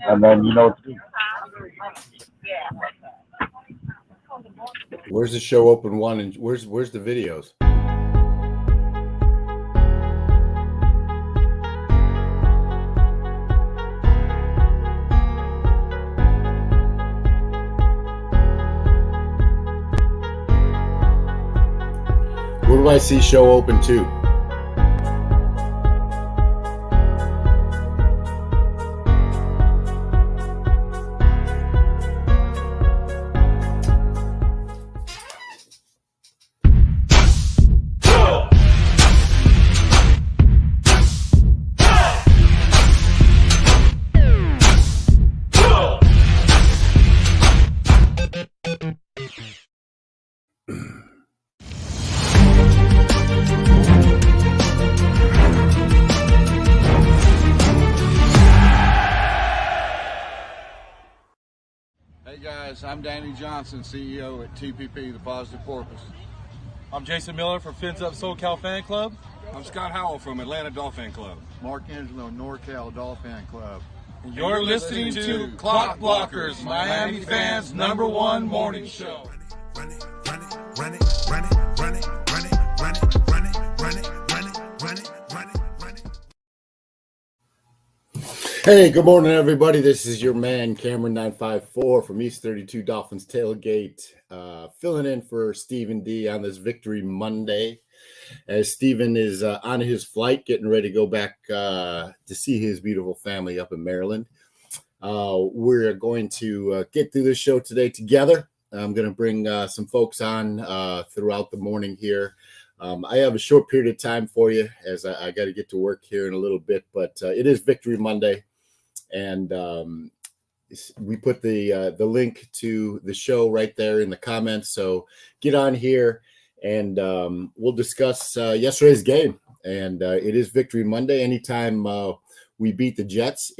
and then you know what to do. Where's the show open one, and where's the videos? Where do I see show open two? Hey guys, I'm Danny Johnson, CEO at TPP, The Positive Porpoise. I'm Jason Miller from Fins Up SoCal Fan Club. I'm Scott Howell from Atlanta Dolphin Club. Mark Angelo, NorCal Dolphin Club. And you're listening to Clock Blockers, Miami fans' #1 morning show. Run it, run it, run it, run it, run it, run it, run it, run it, run it, run it, run it, run it, run it. Hey, good morning, everybody. This is your man, Cameron 954 from East 32 Dolphins Tailgate, filling in for Stephen D on this Victory Monday, as Stephen is on his flight, getting ready to go back to see his beautiful family up in Maryland. We're going to get through this show today together. I'm going to bring some folks on throughout the morning here. I have a short period of time for you, as I got to get to work here in a little bit, but it is Victory Monday. And we put the link to the show right there in the comments. So get on here and we'll discuss yesterday's game. And it is Victory Monday. Anytime we beat the Jets,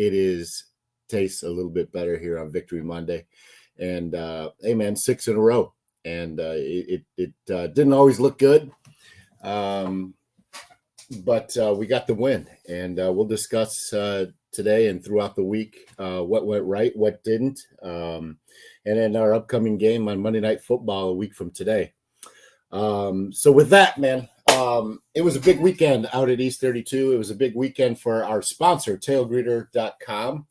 tastes a little bit better here on Victory Monday. And hey, man, 6 in a row. And it didn't always look good. But we got the win. And we'll discuss today and throughout the week what went right, what didn't, and then our upcoming game on Monday Night Football a week from today. So with that, man, it was a big weekend out at East 32. It was a big weekend for our sponsor, tailgreeter.com.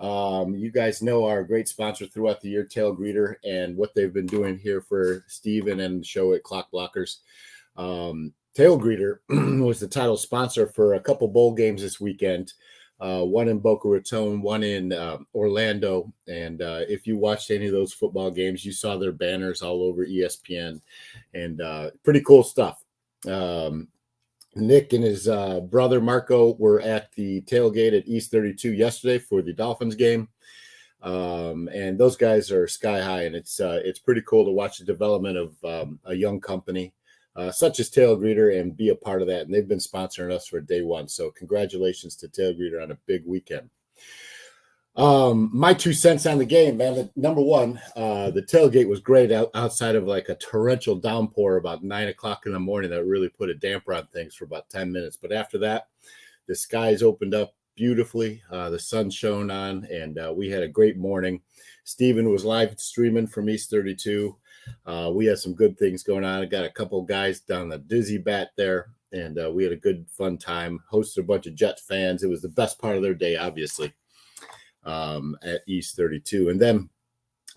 You guys know our great sponsor throughout the year, Tailgreeter, and what they've been doing here for Steven and the show at Clock Blockers. Tailgreeter was the title sponsor for a couple bowl games this weekend. One in Boca Raton, one in Orlando. And if you watched any of those football games, you saw their banners all over ESPN, and pretty cool stuff. Nick and his brother Marco were at the tailgate at East 32 yesterday for the Dolphins game. And those guys are sky high, and it's pretty cool to watch the development of a young company such as Tailgreeter and be a part of that. And they've been sponsoring us for day one. So congratulations to Tailgreeter on a big weekend. My 2 cents on the game, man. Number one, the tailgate was great outside of like a torrential downpour about 9 o'clock in the morning that really put a damper on things for about 10 minutes. But after that, the skies opened up beautifully. The sun shone on, and we had a great morning. Steven was live streaming from East 32. We had some good things going on. I got a couple guys down the Dizzy Bat there, and we had a good, fun time. Hosted a bunch of Jets fans. It was the best part of their day, obviously, at East 32. And then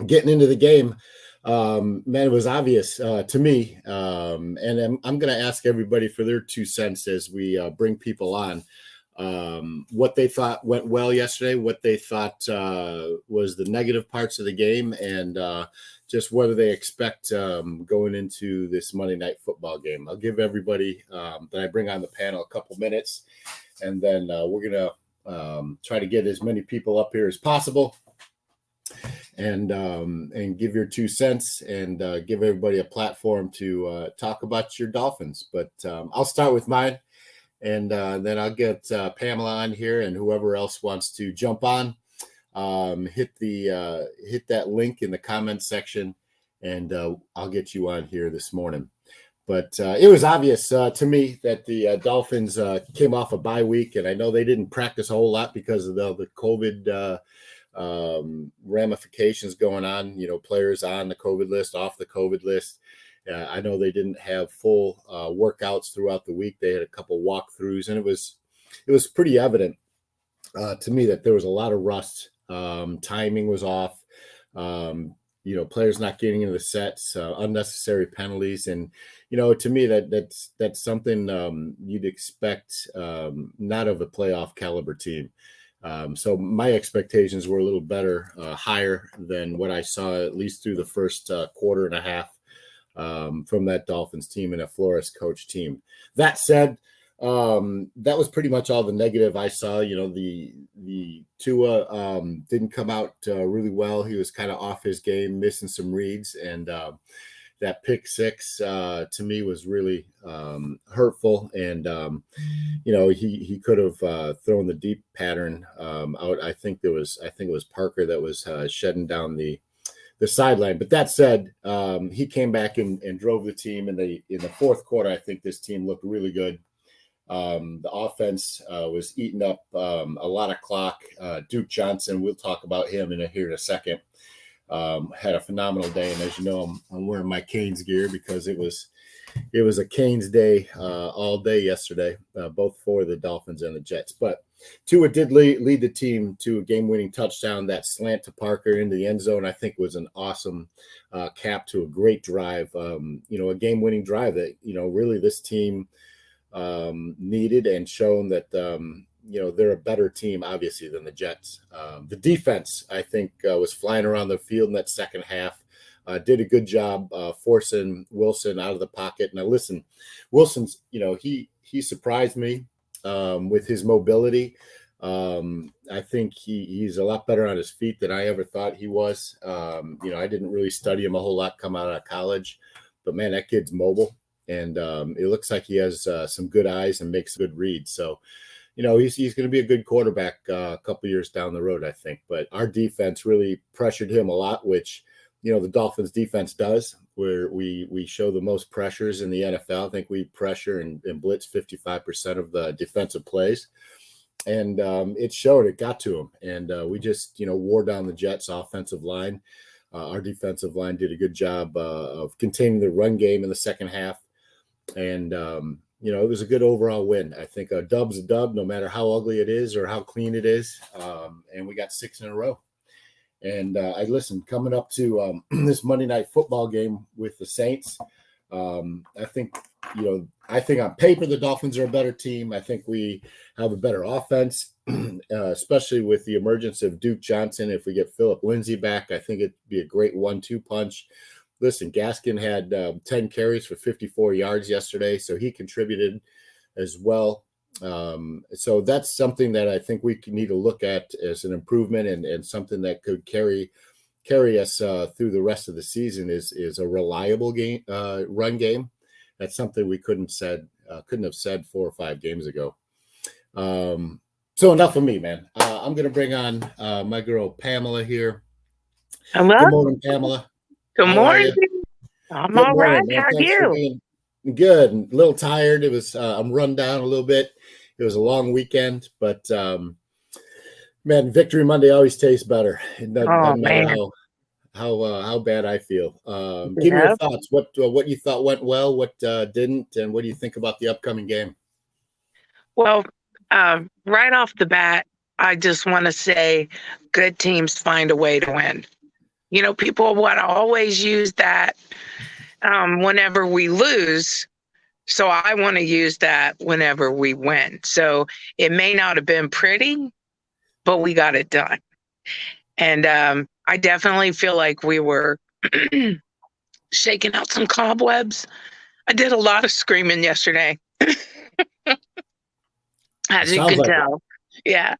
getting into the game, man, it was obvious to me. And I'm going to ask everybody for their 2 cents as we bring people on. What they thought went well yesterday, what they thought was the negative parts of the game, and just whether they expect going into this Monday Night Football game. I'll give everybody that I bring on the panel a couple minutes, and then we're going to try to get as many people up here as possible and give your 2 cents and give everybody a platform to talk about your Dolphins. But I'll start with mine. And then I'll get Pamela on here, and whoever else wants to jump on, hit that link in the comment section, and I'll get you on here this morning. But it was obvious to me that the Dolphins came off a bye week, and I know they didn't practice a whole lot because of the COVID ramifications going on. Players on the COVID list, off the COVID list. I know they didn't have full workouts throughout the week. They had a couple walkthroughs, and it was pretty evident to me that there was a lot of rust. Timing was off. Players not getting into the sets, unnecessary penalties, and to me that's something you'd expect not of a playoff caliber team. So my expectations were a little better, higher than what I saw at least through the first quarter and a half from that Dolphins team and a Flores coach team. That said, that was pretty much all the negative I saw. The Tua didn't come out really well. He was kind of off his game, missing some reads, and that pick six to me was really hurtful. And he could have thrown the deep pattern out. I think it was Parker that was shedding down the sideline. But that said, he came back and drove the team in the fourth quarter. I think this team looked really good. The offense was eating up a lot of clock. Duke Johnson, we'll talk about him here in a second, had a phenomenal day. And as you know, I'm wearing my Canes gear because it was a Canes day all day yesterday, both for the Dolphins and the Jets. But Tua did lead the team to a game-winning touchdown. That slant to Parker into the end zone, I think, was an awesome cap to a great drive. A game-winning drive that really this team needed, and shown that they're a better team obviously than the Jets. The defense, I think, was flying around the field in that second half. Did a good job forcing Wilson out of the pocket. Now listen, Wilson's he surprised me with his mobility. I think he's a lot better on his feet than I ever thought he was. I didn't really study him a whole lot coming out of college, but man, that kid's mobile. And it looks like he has some good eyes and makes good reads. So, he's going to be a good quarterback a couple years down the road, I think. But our defense really pressured him a lot, which, the Dolphins defense does, where we show the most pressures in the NFL. I think we pressure and blitz 55% of the defensive plays. And it showed, it got to him. And we just, wore down the Jets' offensive line. Our defensive line did a good job of containing the run game in the second half. And, it was a good overall win. I think a dub's a dub, no matter how ugly it is or how clean it is. And we got 6 in a row. And coming up to this Monday Night Football game with the Saints, I think on paper the Dolphins are a better team. I think we have a better offense, especially with the emergence of Duke Johnson. If we get Phillip Lindsay back, I think it'd be a great 1-2 punch. Listen, Gaskin had 10 carries for 54 yards yesterday, so he contributed as well. So that's something that I think we need to look at as an improvement, and something that could carry us through the rest of the season is a reliable run game. That's something we couldn't have said 4 or 5 games ago. So enough of me, man. I'm going to bring on my girl Pamela here. Hello. Good morning, Pamela. Good morning. I'm all right. Man. How are Thanks for you? being good. A little tired. It was I'm run down a little bit. It was a long weekend, but man, Victory Monday always tastes better. It doesn't matter how bad I feel. Give me your thoughts. What you thought went well, what didn't, and what do you think about the upcoming game? Well, right off the bat, I just want to say good teams find a way to win. People want to always use that whenever we lose. So I want to use that whenever we win. So it may not have been pretty, but we got it done. And I definitely feel like we were shaking out some cobwebs. I did a lot of screaming yesterday, as you can tell. Yeah.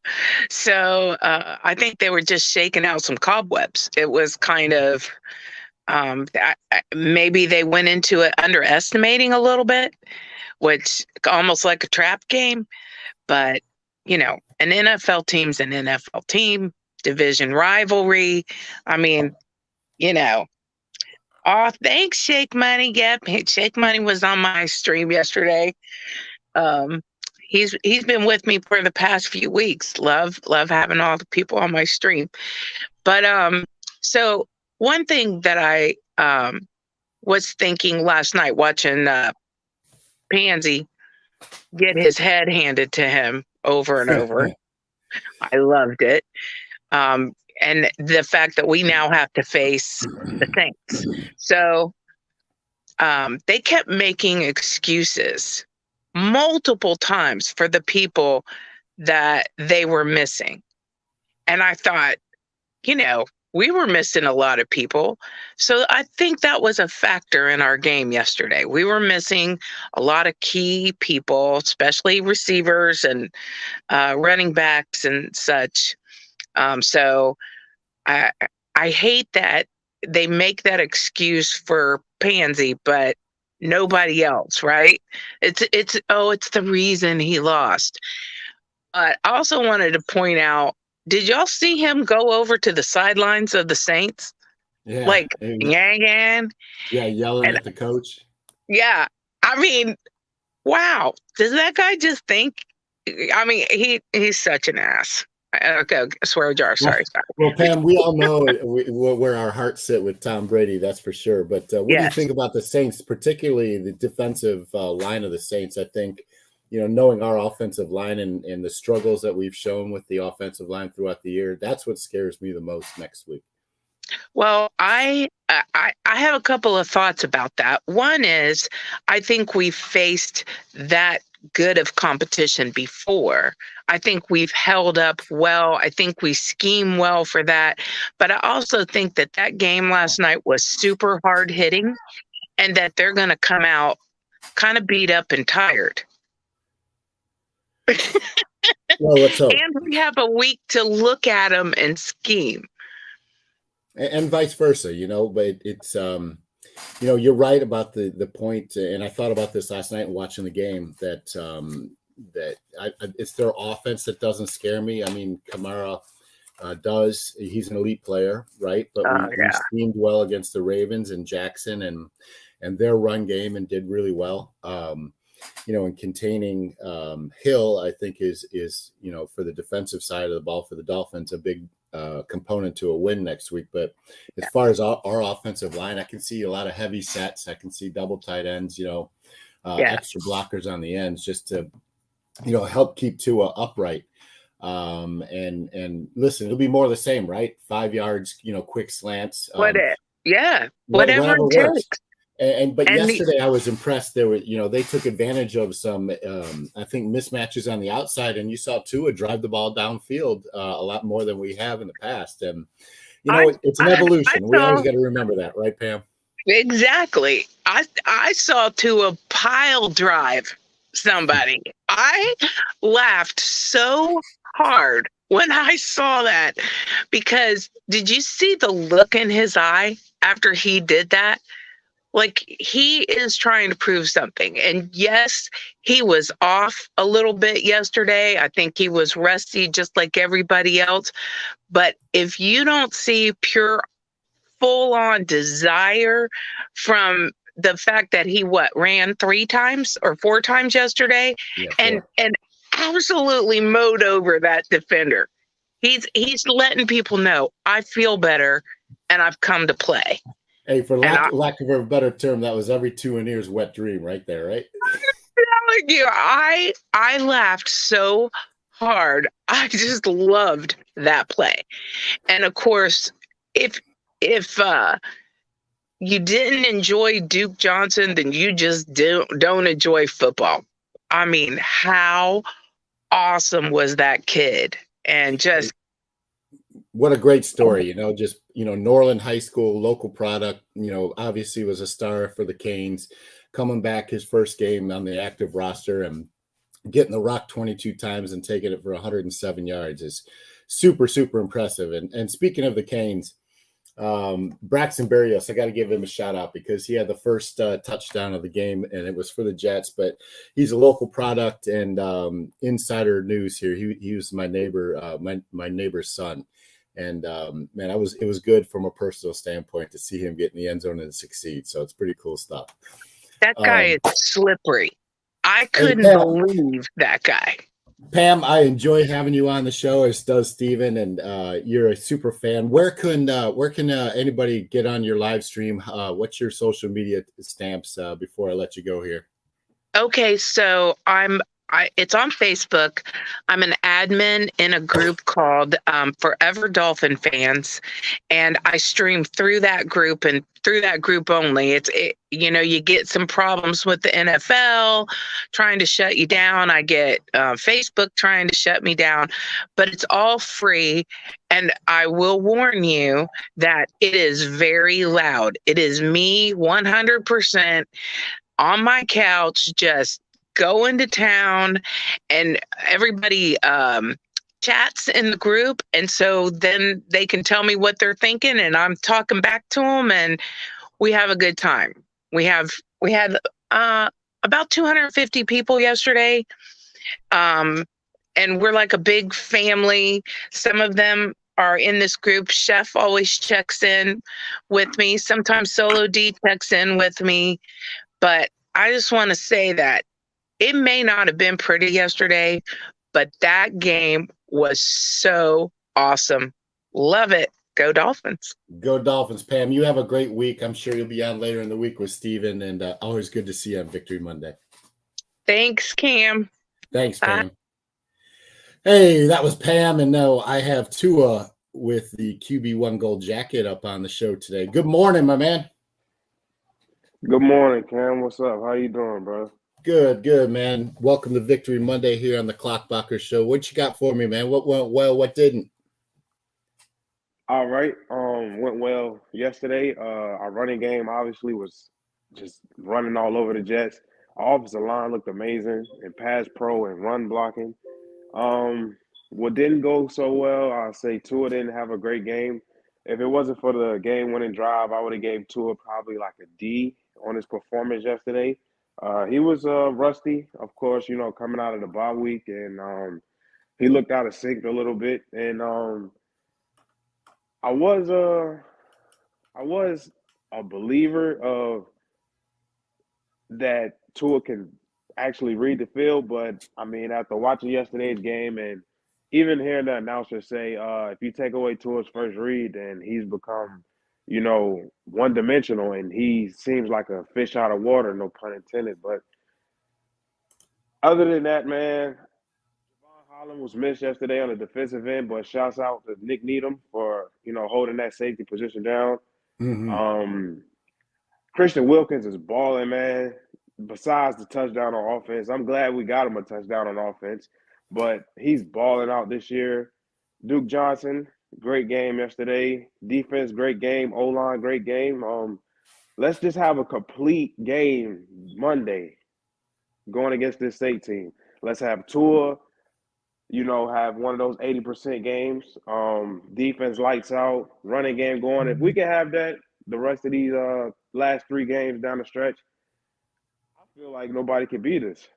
So I think they were just shaking out some cobwebs. It was kind of, maybe they went into it underestimating a little bit, which almost like a trap game. But, an NFL team's an NFL team, division rivalry. I mean, Oh, thanks, Shake Money. Yep, Shake Money was on my stream yesterday. Um, he's been with me for the past few weeks. Love having all the people on my stream. But so one thing that I was thinking last night watching Pansy get his head handed to him over and over. I loved it. And the fact that we now have to face the Saints. So they kept making excuses multiple times for the people that they were missing. And I thought, we were missing a lot of people. So I think that was a factor in our game yesterday. We were missing a lot of key people, especially receivers and running backs and such. So I hate that they make that excuse for Pansy, but nobody else, right? It's the reason he lost. But I also wanted to point out, did y'all see him go over to the sidelines of the Saints? Yeah. Like, yeah, yelling at the coach. Yeah. I mean, wow. Does that guy just think? I mean, he's such an ass. Okay, swear jar. Sorry. Well, Pam, we all know where our hearts sit with Tom Brady, that's for sure. But what do you think about the Saints, particularly the defensive line of the Saints? I think, knowing our offensive line and the struggles that we've shown with the offensive line throughout the year, that's what scares me the most next week. Well, I have a couple of thoughts about that. One is, I think we've faced that good of competition before. I think we've held up well. I think we scheme well for that. But I also think that game last night was super hard hitting, and that they're going to come out kind of beat up and tired. Well, let's hope. And we have a week to look at them and scheme. And vice versa, but it's, you're right about the point. And I thought about this last night watching the game that it's their offense that doesn't scare me. I mean, Kamara does. He's an elite player, right? But we schemed well against the Ravens and Jackson and their run game and did really well. And containing Hill, I think is for the defensive side of the ball for the Dolphins, a big component to a win next week. But as far as our offensive line, I can see a lot of heavy sets. I can see double tight ends, extra blockers on the ends just to, help keep Tua upright. And listen, it'll be more of the same, right? 5 yards, quick slants. Whatever it takes. But yesterday I was impressed. There were, they took advantage of some, I think, mismatches on the outside, and you saw Tua drive the ball downfield a lot more than we have in the past. And it's an evolution. We always got to remember that, right, Pam? Exactly. I saw Tua pile drive somebody. I laughed so hard when I saw that, because did you see the look in his eye after he did that? Like, he is trying to prove something. And yes, he was off a little bit yesterday. I think he was rusty just like everybody else. But if you don't see pure full-on desire from the fact that he ran 3 times or 4 times yesterday, and absolutely mowed over that defender. He's letting people know, I feel better and I've come to play. Hey, for lack of a better term, that was every 2 years wet dream right there, right? I'm telling you, I laughed so hard. I just loved that play. And of course, if you didn't enjoy Duke Johnson, then you just don't enjoy football. I mean, how awesome was that kid? And just what a great story, Norland High School, local product, obviously was a star for the Canes, coming back his first game on the active roster and getting the rock 22 times and taking it for 107 yards is super, super impressive. And speaking of the Canes, Braxton Barrios, I got to give him a shout out because he had the first touchdown of the game and it was for the Jets, but he's a local product. And insider news here, he was my neighbor, my neighbor's son. And man, it was good from a personal standpoint to see him get in the end zone and succeed. So it's pretty cool stuff. That guy is slippery. I Hey, couldn't Pam, believe that guy. Pam, I enjoy having you on the show, as does Steven, and you're a super fan. Where can anybody get on your live stream? What's your social media stamps before I let you go here? Okay, so it's on Facebook. I'm an admin in a group called Forever Dolphin Fans, and I stream through that group and through that group only. You get some problems with the NFL trying to shut you down. I get Facebook trying to shut me down, but it's all free. And I will warn you that it is very loud. It is me 100% on my couch, just going to town, and everybody chats in the group. And so then they can tell me what they're thinking, and I'm talking back to them, and we have a good time. We had about 250 people yesterday. And we're like a big family. Some of them are in this group. Chef always checks in with me. Sometimes Solo D checks in with me. But I just want to say that it may not have been pretty yesterday, but that game was so awesome. Love it. Go Dolphins. Go Dolphins, Pam. You have a great week. I'm sure you'll be on later in the week with Steven, and always good to see you on Victory Monday. Thanks, Cam. Thanks, Pam. Hey, that was Pam, and now I have Tua with the QB1 Gold jacket up on the show today. Good morning, my man. Good morning, Cam. What's up? How you doing, bro? Good, man. Welcome to Victory Monday here on the Clockblocker Show. What you got for me, man? What went well? What didn't? All right. Went well yesterday. Our running game obviously was just running all over the Jets. Our offensive line looked amazing in pass pro and run blocking. What didn't go so well, I'll say Tua didn't have a great game. If it wasn't for the game-winning drive, I would have gave Tua probably like a D on his performance yesterday. He was rusty, of course, coming out of the bye week, and he looked out of sync a little bit. And I was a believer of that Tua can actually read the field, but I mean, after watching yesterday's game and even hearing the announcer say, if you take away Tua's first read, then he's become, one-dimensional, and he seems like a fish out of water, no pun intended. But other than that, man, Javon Holland was missed yesterday on the defensive end, but shouts out to Nick Needham for, holding that safety position down. Mm-hmm. Christian Wilkins is balling, man. Besides the touchdown on offense, I'm glad we got him a touchdown on offense, but he's balling out this year. Duke Johnson, great game yesterday. Defense, great game. O-line, great game. Let's just have a complete game Monday going against this state team. Let's have Tua, have one of those 80% games. Defense lights out, running game going. If we can have that the rest of these last three games down the stretch, I feel like nobody can beat us.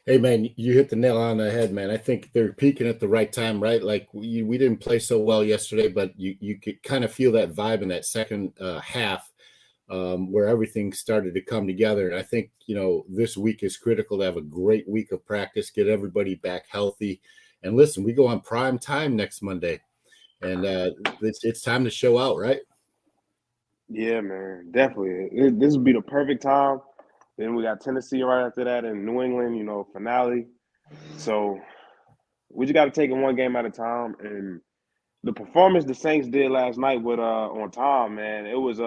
Hey, man, you hit the nail on the head, man. I think they're peaking at the right time, right? Like we didn't play so well yesterday, but you could kind of feel that vibe in that second half where everything started to come together. And I think, this week is critical to have a great week of practice, get everybody back healthy. And listen, we go on prime time next Monday, and it's time to show out, right? Yeah, man, definitely. This would be the perfect time. Then we got Tennessee right after that, and New England, finale. So we just got to take it one game at a time. And the performance the Saints did last night with on Tom, man, it was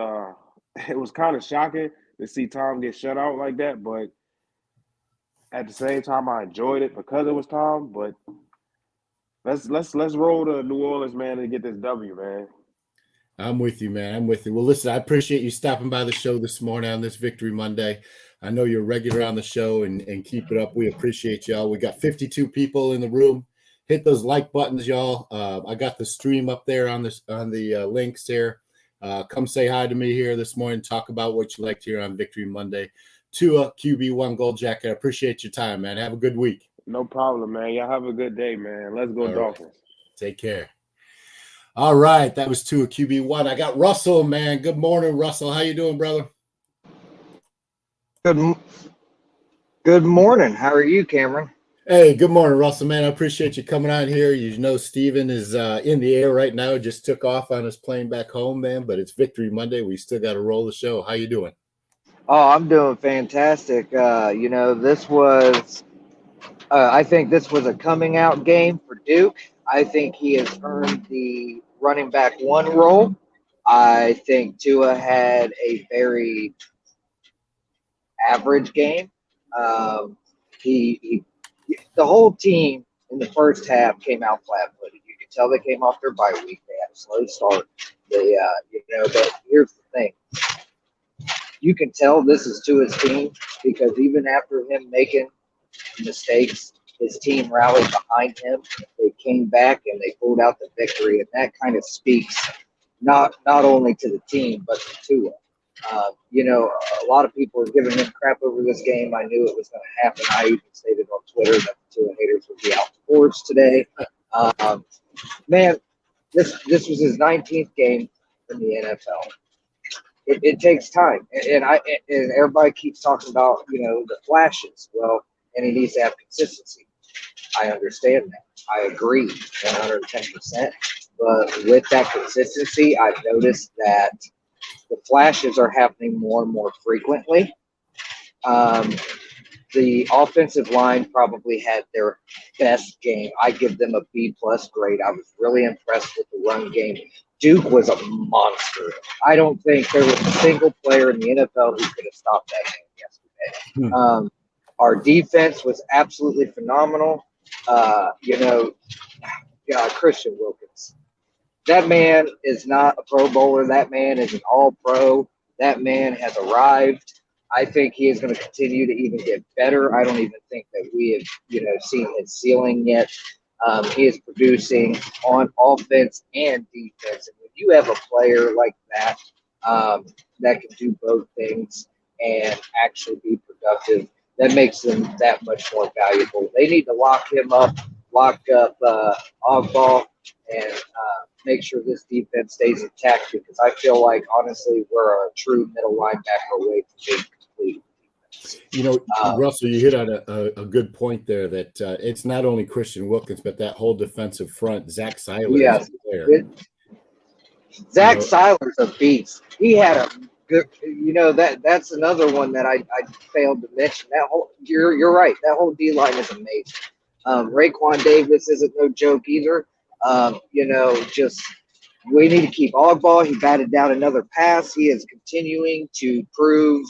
kind of shocking to see Tom get shut out like that. But at the same time, I enjoyed it because it was Tom. But let's roll to New Orleans, man, and get this W, man. I'm with you, man. I'm with you. Well, listen, I appreciate you stopping by the show this morning on this Victory Monday. I know you're regular on the show, and keep it up. We appreciate y'all. We got 52 people in the room. Hit those like buttons, y'all. I got the stream up there on the links there. Come say hi to me here this morning. Talk about what you liked here on Victory Monday. Tua, QB1 Gold Jacket. I appreciate your time, man. Have a good week. No problem, man. Y'all have a good day, man. Let's go Dolphins. Right. Take care. All right, that was 2 of QB1. I got Russell, man. Good morning, Russell. How you doing, brother? Good morning. How are you, Cameron? Hey, good morning, Russell, man. I appreciate you coming on here. You know, Steven is in the air right now. Just took off on his plane back home, man. But it's Victory Monday. We still got to roll the show. How you doing? Oh, I'm doing fantastic. This was, I think this was a coming out game for Duke. I think he has earned the running back one role. I think Tua had a very average game. He the whole team in the first half came out flat-footed. You could tell they came off their bye week. They had a slow start. But here's the thing. You can tell this is Tua's team because even after him making mistakes, his team rallied behind him. They came back and they pulled out the victory, and that kind of speaks not only to the team but to Tua. A lot of people were giving him crap over this game. I knew it was going to happen. I even stated on Twitter that the Tua haters would be out in force today. Man, this was his 19th game in the NFL. It takes time, and everybody keeps talking about the flashes. Well, and he needs to have consistency. I understand that. I agree 110%. But with that consistency, I've noticed that the flashes are happening more and more frequently. The offensive line probably had their best game. I give them a B+ grade. I was really impressed with the run game. Duke was a monster. I don't think there was a single player in the NFL who could have stopped that game yesterday. Our defense was absolutely phenomenal. Christian Wilkins. That man is not a Pro Bowler. That man is an All-Pro. That man has arrived. I think he is going to continue to even get better. I don't even think that we have, seen his ceiling yet. He is producing on offense and defense. And when you have a player like that that can do both things and actually be productive, that makes them that much more valuable. They need to lock him up, lock up Ogball, and make sure this defense stays intact because I feel like, honestly, we're a true middle linebacker away from being complete. Russell, you hit on a good point there that it's not only Christian Wilkins, but that whole defensive front. Zach Seiler is there. Zach Seiler's a beast. He had a good, that's another one that I failed to mention. You're right. That whole D line is amazing. Raekwon Davis isn't no joke either. We need to keep Ogball. He batted down another pass. He is continuing to prove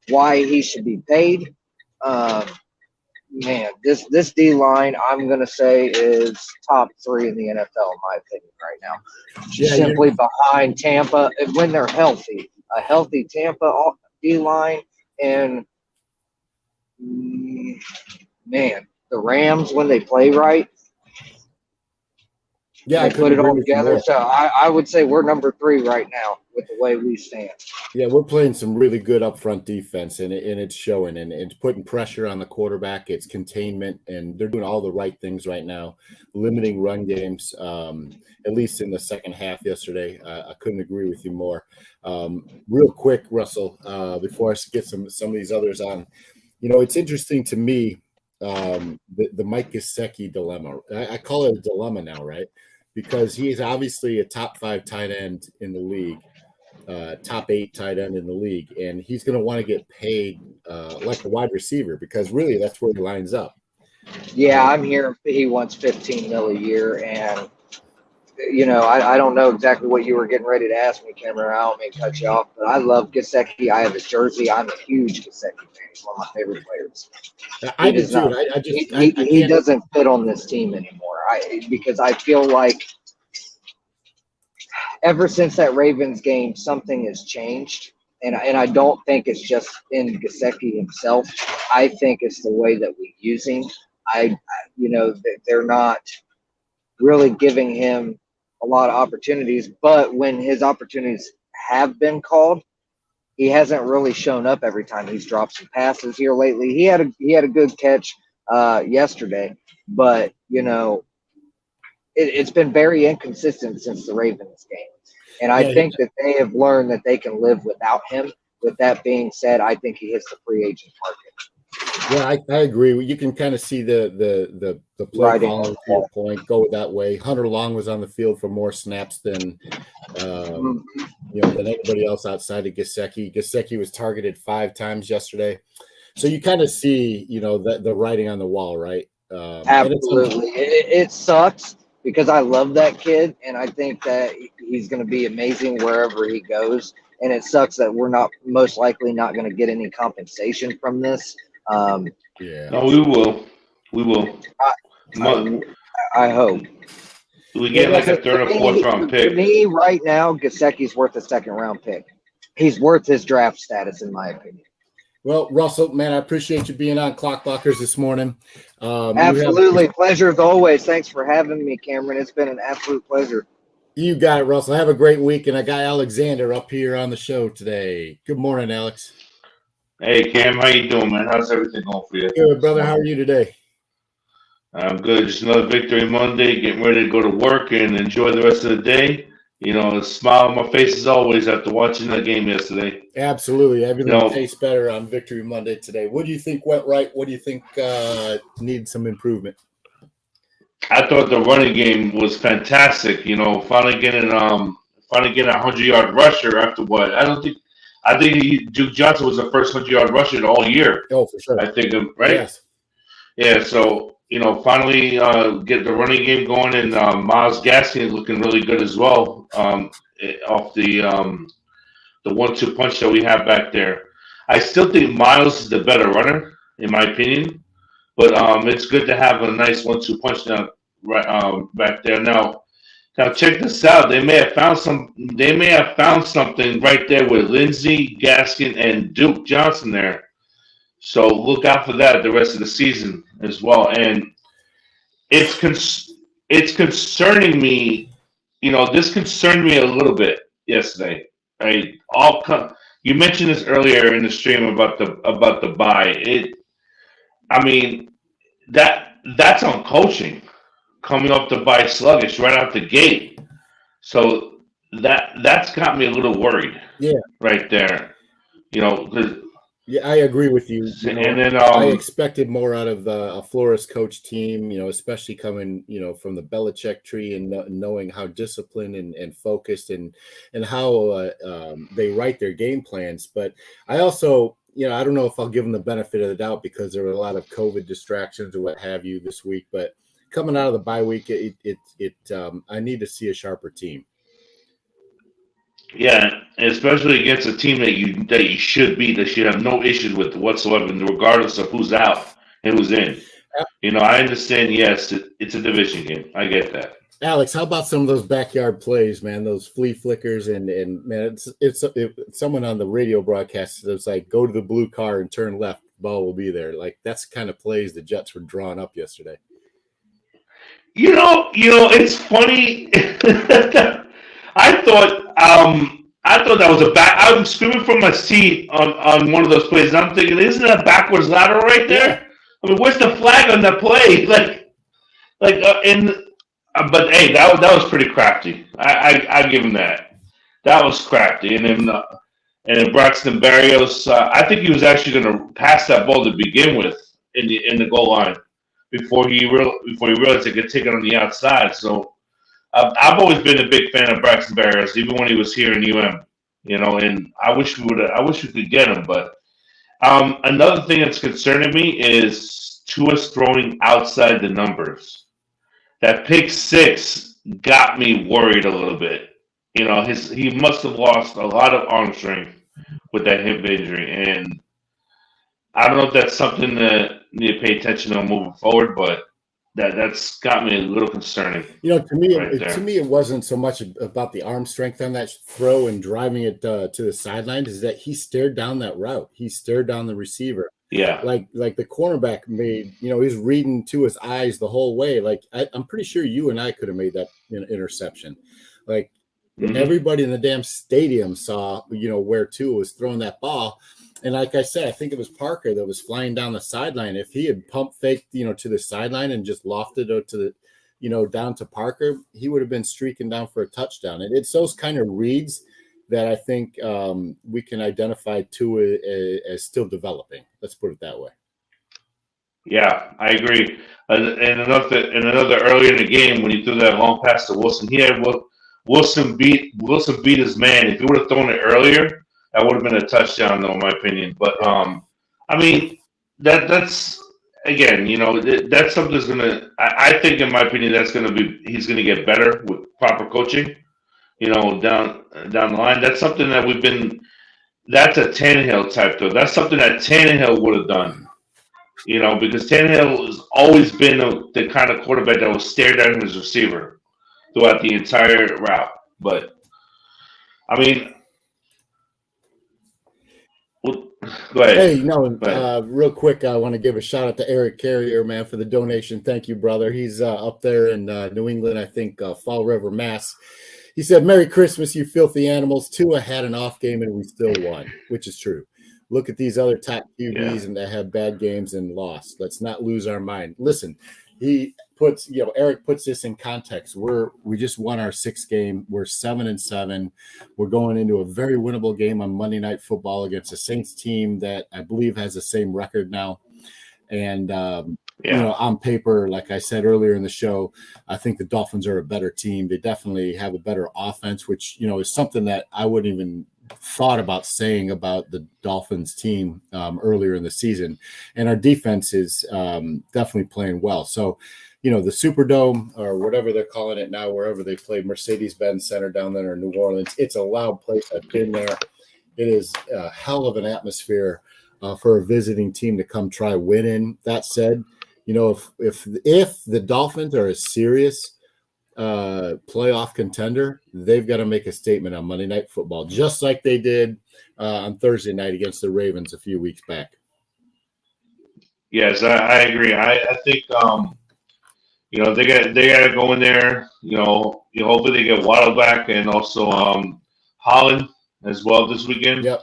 why he should be paid. This D line, I'm going to say, is top 3 in the NFL, in my opinion, right now. Simply behind Tampa when they're healthy. A healthy Tampa D line, and the Rams, when they play right, they put it all together. So I would say we're number 3 right now with the way we stand. Yeah, we're playing some really good upfront defense, and it's showing, and it's putting pressure on the quarterback. It's containment, and they're doing all the right things right now, limiting run games, at least in the second half yesterday. I couldn't agree with you more. Real quick, Russell, before I get some of these others on, it's interesting to me, the Mike Gesicki dilemma. I call it a dilemma now, right? Because he is obviously a top 5 tight end in the league, top 8 tight end in the league, and he's going to want to get paid like a wide receiver because really that's where he lines up. Yeah, I'm hearing he wants $15 million a year, and I don't know exactly what you were getting ready to ask me, Cameron. I don't mean to cut you off, but I love Gesicki. I have his jersey. I'm a huge Gesicki fan. He's one of my favorite players. I do too. He doesn't fit on this team anymore. Because I feel like ever since that Ravens game, something has changed, and I don't think it's just in Gesicki himself. I think it's the way that we use him. They're not really giving him a lot of opportunities, but when his opportunities have been called, he hasn't really shown up every time. He's dropped some passes here lately. He had a good catch yesterday, but it's been very inconsistent since the Ravens game. And I think that they have learned that they can live without him. With that being said, I think he hits the free agent market. Yeah, I agree. You can kind of see the play calling, to your point, go that way. Hunter Long was on the field for more snaps than than anybody else outside of Gesicki. Gesicki was targeted 5 times yesterday. So you kind of see, the writing on the wall, right? Absolutely. It sucks because I love that kid, and I think that he's going to be amazing wherever he goes. And it sucks that we're most likely not going to get any compensation from this. No, we will. We will. I hope. We get like a 3rd or 4th round pick. To me, right now, Gesicki's worth a 2nd round pick. He's worth his draft status, in my opinion. Well, Russell, man, I appreciate you being on Clock Blockers this morning. Absolutely. Pleasure as always. Thanks for having me, Cameron. It's been an absolute pleasure. You got it, Russell. Have a great week. And I got Alexander up here on the show today. Good morning, Alex. Hey, Cam. How you doing, man? How's everything going for you? Good, brother. How are you today? I'm good. Just another Victory Monday. Getting ready to go to work and enjoy the rest of the day. A smile on my face as always after watching that game yesterday. Absolutely. Everything tastes better on Victory Monday today. What do you think went right? What do you think needs some improvement? I thought the running game was fantastic. Finally getting a 100-yard rusher after what? I think Duke Johnson was the first 100-yard rusher all year. Oh, for sure. I think, right? Yes. Yeah, so finally get the running game going, and Miles Gaskin looking really good as well off the 1-2 punch that we have back there. I still think Miles is the better runner, in my opinion, but it's good to have a nice 1-2 punch now back there. Now check this out. They may have found something right there with Lindsey, Gaskin, and Duke Johnson there. So look out for that the rest of the season as well. And it's concerning me. This concerned me a little bit yesterday. Right? You mentioned this earlier in the stream about the bye. That's on coaching, coming up the bye sluggish right out the gate. So that's got me a little worried. Yeah, right there. Yeah, I agree with you. And then I expected more out of a Flores coach team, especially coming, from the Belichick tree and knowing how disciplined and focused and how they write their game plans. But I also, I don't know if I'll give them the benefit of the doubt because there were a lot of COVID distractions or what have you this week. But coming out of the bye week, I need to see a sharper team. Yeah, especially against a team that you should beat, that you have no issues with whatsoever, regardless of who's out and who's in. I understand. Yes, it's a division game. I get that. Alex, how about some of those backyard plays, man? Those flea flickers and man, it's someone on the radio broadcast that's like, go to the blue car and turn left, ball will be there. Like that's the kind of plays the Jets were drawing up yesterday. It's funny. I thought that was a back. I was screaming from my seat on one of those plays, and I'm thinking, isn't that a backwards lateral right there? I mean, where's the flag on that play? But hey, that was pretty crafty. I give him that. That was crafty, and then Braxton Barrios. I think he was actually going to pass that ball to begin with in the goal line before he realized it could take it on the outside. So. I've always been a big fan of Braxton Barrios, even when he was here in UM. And I wish we could get him. But another thing that's concerning me is Tua's throwing outside the numbers. That pick 6 got me worried a little bit. He must have lost a lot of arm strength with that hip injury, and I don't know if that's something that you need to pay attention to moving forward, but. That's got me a little concerning. To me, it wasn't so much about the arm strength on that throw and driving it to the sideline. Is that he stared down that route? He stared down the receiver. Yeah, like the cornerback made. He's reading to his eyes the whole way. Like I'm pretty sure you and I could have made that interception. Like everybody in the damn stadium saw, where Tua was throwing that ball. And like I said, I think it was Parker that was flying down the sideline. If he had pump faked, to the sideline and just lofted it to down to Parker, he would have been streaking down for a touchdown. And it's those kind of reads that I think we can identify Tua as still developing. Let's put it that way. Yeah, I agree. And another earlier in the game when he threw that long pass to Wilson, he had Wilson beat his man. If he would have thrown it earlier, that would have been a touchdown, though, in my opinion. But I mean, that's again, that's something that's gonna. I think, in my opinion, he's gonna get better with proper coaching. Down the line, that's something that That's a Tannehill type, though. That's something that Tannehill would have done. Because Tannehill has always been the kind of quarterback that will stare down his receiver throughout the entire route. But, I mean, go ahead. Hey, real quick, I want to give a shout out to Eric Carrier, man, for the donation. Thank you, brother. He's up there in New England, I think, Fall River, Mass. He said, "Merry Christmas, you filthy animals. Tua had an off game and we still won," which is true. Look at these other top QBs and that have bad games and lost. Let's not lose our mind. Listen, Eric puts this in context. We just won our 6th game. We're 7-7. We're going into a very winnable game on Monday Night Football against a Saints team that I believe has the same record now. And on paper, like I said earlier in the show, I think the Dolphins are a better team. They definitely have a better offense, which is something that I wouldn't even thought about saying about the Dolphins team earlier in the season. And our defense is definitely playing well. So, the Superdome, or whatever they're calling it now, wherever they play, Mercedes-Benz Center down there in New Orleans, it's a loud place. I've been there. It is a hell of an atmosphere for a visiting team to come try winning. That said, if the Dolphins are a serious playoff contender, they've got to make a statement on Monday Night Football, just like they did on Thursday night against the Ravens a few weeks back. Yes, I agree. I think they got to go in there. Hopefully they get Waddle back and also Holland as well this weekend. Yep.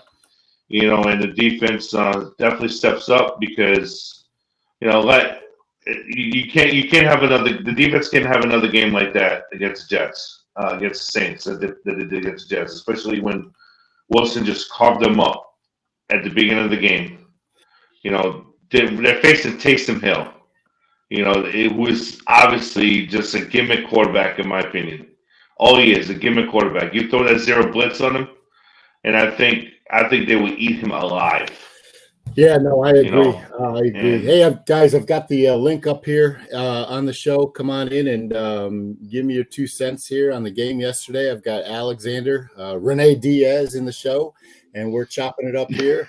And the defense definitely steps up because you can't have the defense can't have another game like that against the Jets, against the Saints that they did against the Jets, especially when Wilson just carved them up at the beginning of the game. They're facing Taysom Hill. It was obviously just a gimmick quarterback, in my opinion. All he is, a gimmick quarterback. You throw that zero blitz on him, and I think they will eat him alive. Yeah, no, I agree. I agree. Hey, guys, I've got the link up here on the show. Come on in and give me your 2 cents here on the game yesterday. I've got Alexander, Renee Diaz in the show, and we're chopping it up here,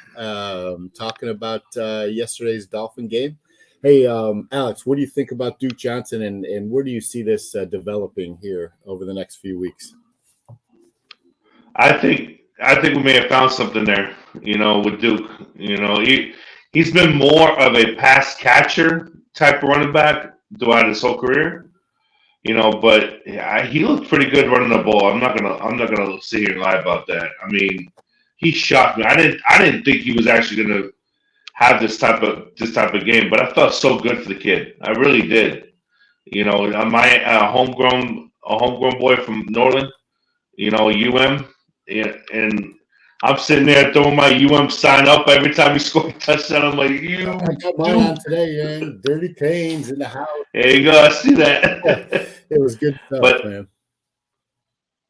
talking about yesterday's Dolphin game. Hey, Alex, what do you think about Duke Johnson, and where do you see this developing here over the next few weeks? I think we may have found something there, with Duke. He's been more of a pass catcher type of running back throughout his whole career, but he looked pretty good running the ball. I'm not gonna sit here and lie about that. I mean, he shocked me. I didn't think he was actually gonna have this type of game, but I felt so good for the kid. I really did. My homegrown boy from Norland, UM. Yeah, and I'm sitting there throwing my UM sign up every time he scored a touchdown. I'm like, I got mine on today, man. Dirty Canes in the house. There you go. I see that. It was good stuff, man.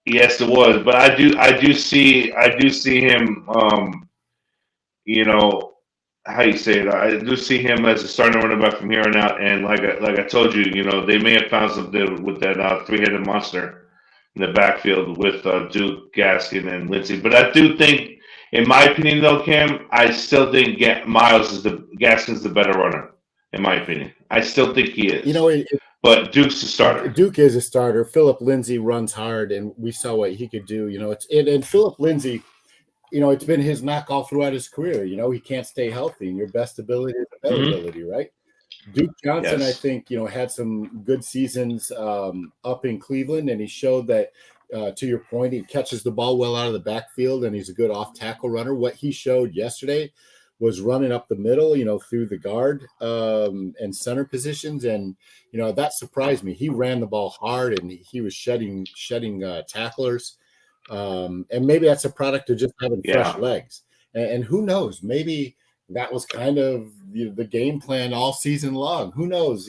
Yes, it was. But I do see him. How you say it? I do see him as a starting running back from here on out. And like I told you, they may have found something with that three-headed monster in the backfield with Duke, Gaskin, and Lindsey. But I do think, in my opinion, though, Cam, I still think Gaskin's the better runner, in my opinion. I still think he is. But Duke's the starter. Duke is a starter. Philip Lindsay runs hard, and we saw what he could do. And Philip Lindsay, it's been his knock all throughout his career. He can't stay healthy, and your best ability is availability, right? Duke Johnson, yes. I think, had some good seasons up in Cleveland, and he showed that, to your point, he catches the ball well out of the backfield, and he's a good off-tackle runner. What he showed yesterday was running up the middle, through the guard and center positions. And, that surprised me. He ran the ball hard and he was shedding tacklers. And maybe that's a product of just having fresh legs. And who knows, maybe that was kind of the game plan all season long. Who knows,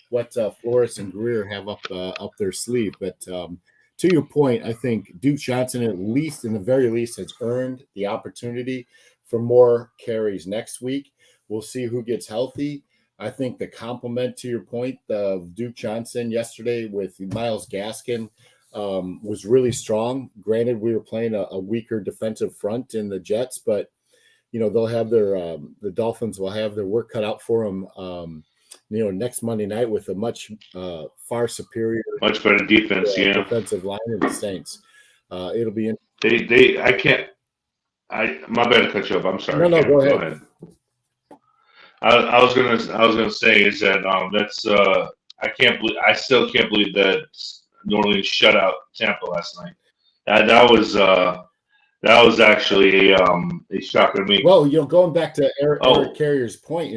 what Flores and Greer have up their sleeve. But to your point, I think Duke Johnson, at least in the very least, has earned the opportunity for more carries next week. We'll see who gets healthy. I think the complement to your point of Duke Johnson yesterday with Myles Gaskin was really strong. Granted, we were playing a weaker defensive front in the Jets, but they'll have the Dolphins will have their work cut out for them. Next Monday night with a much far superior, much better defense, defensive line in the Saints. It'll be my bad to cut you up. I'm sorry. No, go ahead. I was gonna say is that I still can't believe that New Orleans shut out Tampa last night. That was actually a shocker to me. Well, going back to Eric Carrier's point,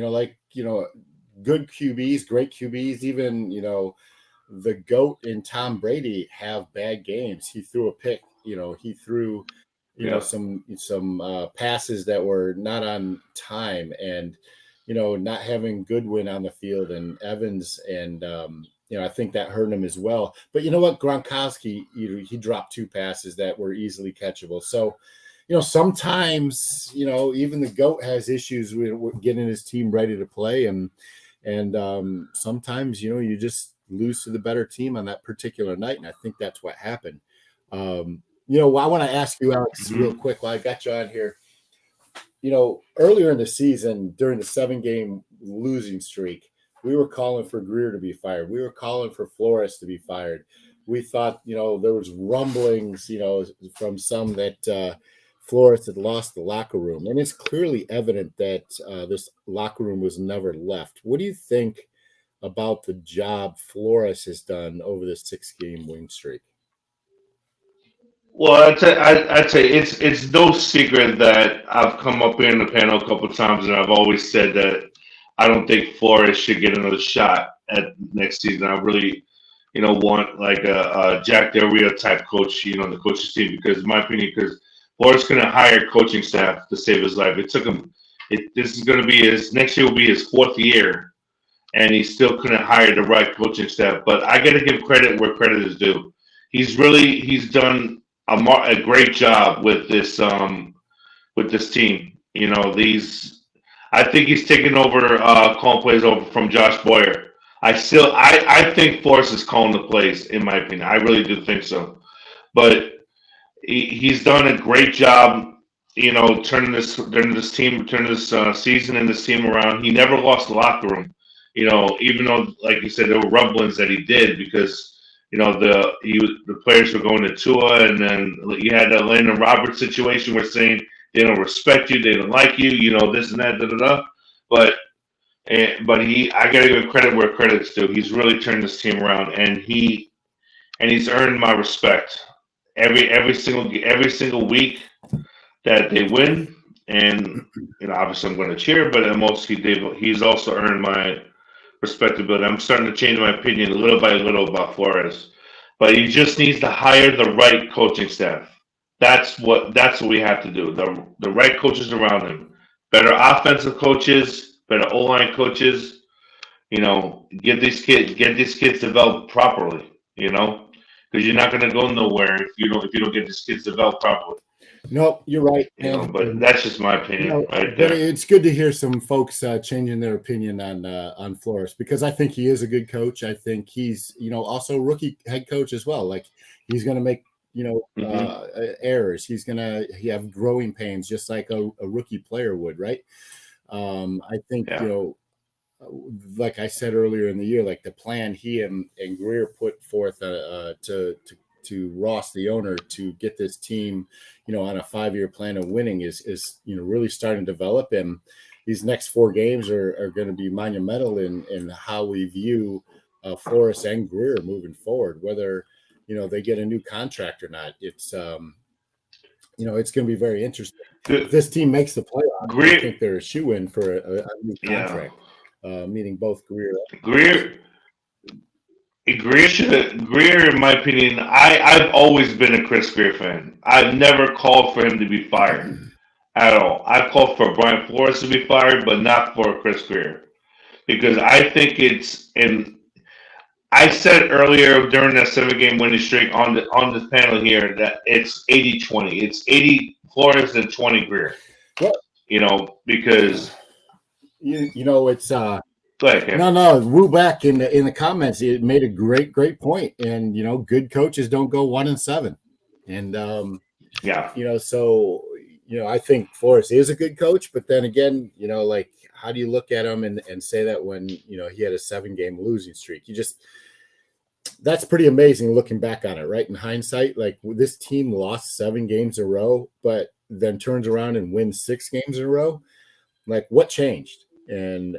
good QBs, great QBs, even the GOAT and Tom Brady have bad games. He threw a pick, he threw some passes that were not on time, and not having Goodwin on the field and Evans, and I think that hurt him as well. But you know what, Gronkowski, he dropped 2 passes that were easily catchable. So sometimes even the GOAT has issues with getting his team ready to play, and sometimes you just lose to the better team on that particular night, and I think that's what happened. I want to ask you, Alex, real quick while I got you on here. Earlier in the season, during the 7-game losing streak, we were calling for Greer to be fired. We were calling for Flores to be fired. We thought, there was rumblings, from some that Flores had lost the locker room. And it's clearly evident that this locker room was never left. What do you think about the job Flores has done over this 6-game win streak? Well, I'd say it's no secret that I've come up here in the panel a couple of times, and I've always said that I don't think Flores should get another shot at next season. I really, want like a Jack Del Rio type coach, the coach's team, because in my opinion, because Flores couldn't hire coaching staff to save his life. It took him. This is going to be next year will be his 4th year, and he still couldn't hire the right coaching staff. But I got to give credit where credit is due. He's done a great job with this team. I think he's taken over calling plays over from Josh Boyer. I think Flores is calling the plays, in my opinion. I really do think so. But he's done a great job, turning this season and this team around. He never lost the locker room, even though, like you said, there were rumblings that he did because the players were going to Tua, and then you had the Landon Roberts situation where saying they don't respect you, they don't like you, this and that, da da da. But I gotta give credit where credit's due. He's really turned this team around, and he's earned my respect every single week that they win. And obviously I'm going to cheer, but he's also earned my respectability. I'm starting to change my opinion little by little about Flores, but he just needs to hire the right coaching staff. That's what we have to do. The right coaches around him, better offensive coaches, better O-line coaches. Get these kids developed properly. Because you're not going to go nowhere if you don't get these kids developed properly. No, you're right. But that's just my opinion, right there. But it's good to hear some folks changing their opinion on Flores, because I think he is a good coach. I think he's also a rookie head coach as well. Like, he's going to make errors. He's going to have growing pains just like a rookie player would, right? I think like I said earlier in the year, like the plan he and Greer put forth to Ross, the owner, to get this team, on a 5-year plan of winning is really starting to develop. And these next 4 games are going to be monumental in how we view Flores and Greer moving forward, whether, they get a new contract or not. It's it's going to be very interesting. Good. If this team makes the playoffs, I Greer, think they're a shoe-in for a new yeah, contract, meaning both Greer. Greer, Greer, in my opinion, I've always been a Chris Greer fan. I've never called for him to be fired at all. I've called for Brian Flores to be fired, but not for Chris Greer because I think and I said earlier during that 7-game winning streak on this panel here that it's 80-20. It's 80 Flores and 20 Greer. Well, because it's go ahead, Cam. No, Woo back in the comments. It made a great point, and good coaches don't go 1-7, and yeah, so I think Flores is a good coach, but then again, like how do you look at him and say that when he had a 7-game losing streak? That's pretty amazing looking back on it, right? In hindsight, like this team lost 7 games in a row, but then turns around and wins 6 games in a row. Like what changed? And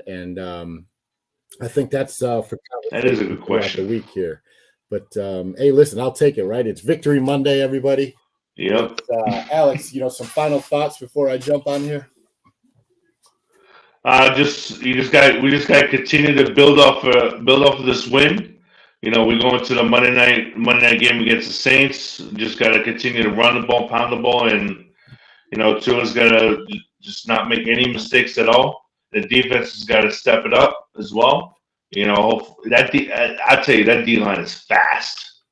I think that's for that is a good question. The week here, but hey, listen, I'll take it. Right, it's Victory Monday, everybody. Yep. Alex, some final thoughts before I jump on here. We just got to continue to build off of this win. We're going to the Monday night game against the Saints. Just got to continue to run the ball, pound the ball, and Tua's got to just not make any mistakes at all. The defense has got to step it up as well. I tell you that D line is fast.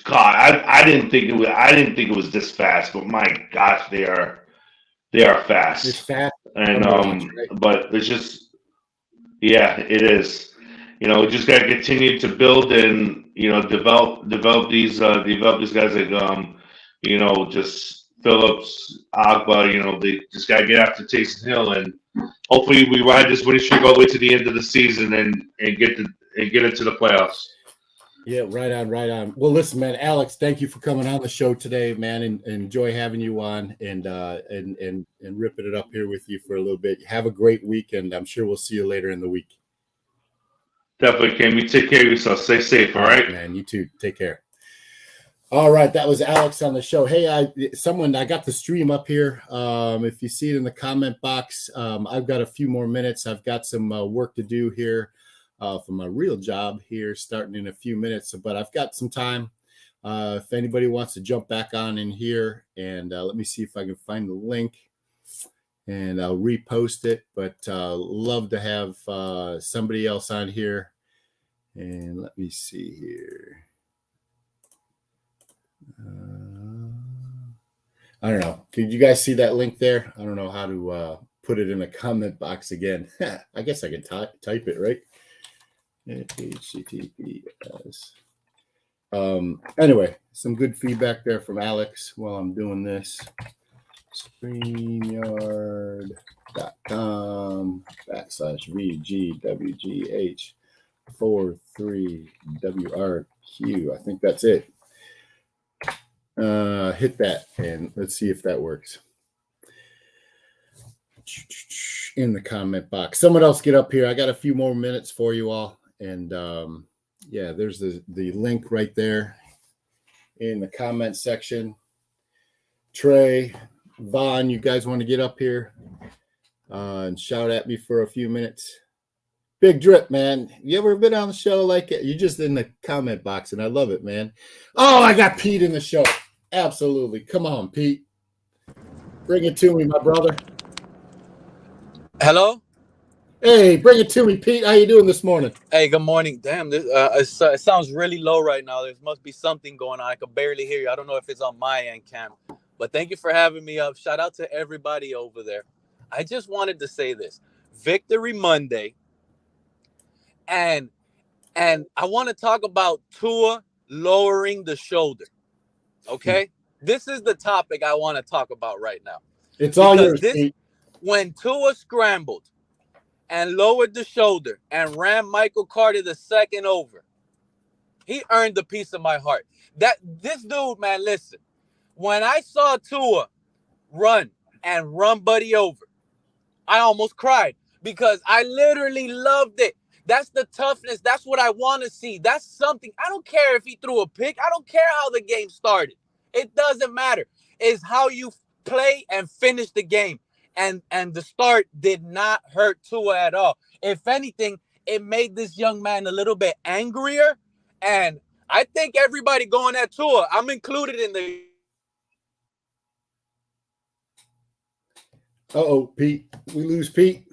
God, I didn't think it was this fast, but my gosh, they are fast. It's fast, and but it's just it is. Just got to continue to build and develop these guys like just Phillips, Agba. They just got to get after Taysom Hill, and hopefully we ride this winning streak all the way to the end of the season and get into the playoffs. Yeah, right on. Well, listen, man, Alex, thank you for coming on the show today, man, and enjoy having you on and ripping it up here with you for a little bit. Have a great week, and I'm sure we'll see you later in the week. Definitely, Cam. You take care of yourself. Stay safe, all right? Man, you too. Take care. All right, that was Alex on the show. Hey, I got the stream up here. If you see it in the comment box, I've got a few more minutes. I've got some work to do here for my real job here, starting in a few minutes. But I've got some time. If anybody wants to jump back on in here, and let me see if I can find the link, and I'll repost it. But love to have somebody else on here. And let me see here. I don't know. Did you guys see that link there? I don't know how to put it in a comment box again. I guess I can type it, right? HTTPS. Anyway, some good feedback there from Alex while I'm doing this. StreamYard.com/VGWGH43WRQ. I think that's it. Hit that and let's see if that works. In the comment box. Someone else get up here. I got a few more minutes for you all. And there's the link right there in the comment section. Trey, Vaughn, you guys want to get up here and shout at me for a few minutes? Big Drip, man. You ever been on the show like it? You're just in the comment box, and I love it, man. Oh, I got Pete in the show. Absolutely. Come on, Pete. Bring it to me, my brother. Hello? Hey, bring it to me, Pete. How you doing this morning? Hey, good morning. Damn, this it sounds really low right now. There must be something going on. I could barely hear you. I don't know if it's on my end, Cam. But thank you for having me up. Shout out to everybody over there. I just wanted to say this. Victory Monday. And I want to talk about Tua lowering the shoulder. Okay? This is the topic I want to talk about right now. It's all yours, Pete. When Tua scrambled and lowered the shoulder and ran Michael Carter the second over, he earned a piece of my heart. This dude, man, listen. When I saw Tua run Buddy over, I almost cried because I literally loved it. That's the toughness. That's what I want to see. That's something. I don't care if he threw a pick. I don't care how the game started. It doesn't matter. is how you play and finish the game. And the start did not hurt Tua at all. If anything, it made this young man a little bit angrier. And I think everybody going at Tua, I'm included in the. Uh-oh, Pete. We lose Pete.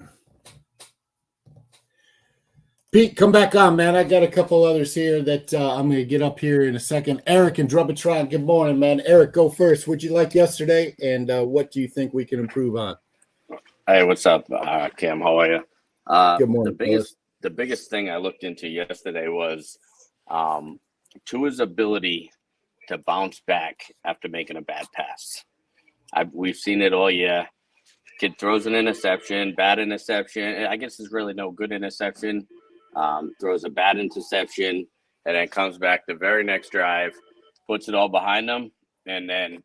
Pete, come back on, man. I got a couple others here that I'm going to get up here in a second. Eric and Drubitron, good morning, man. Eric, go first. What'd you like yesterday, and what do you think we can improve on? Hey, what's up, Cam? How are you? Good morning, the biggest thing I looked into yesterday was Tua's ability to bounce back after making a bad pass. We've seen it all year. Kid throws an interception, bad interception. I guess there's really no good interception. Throws a bad interception, and then comes back the very next drive, puts it all behind him, and then,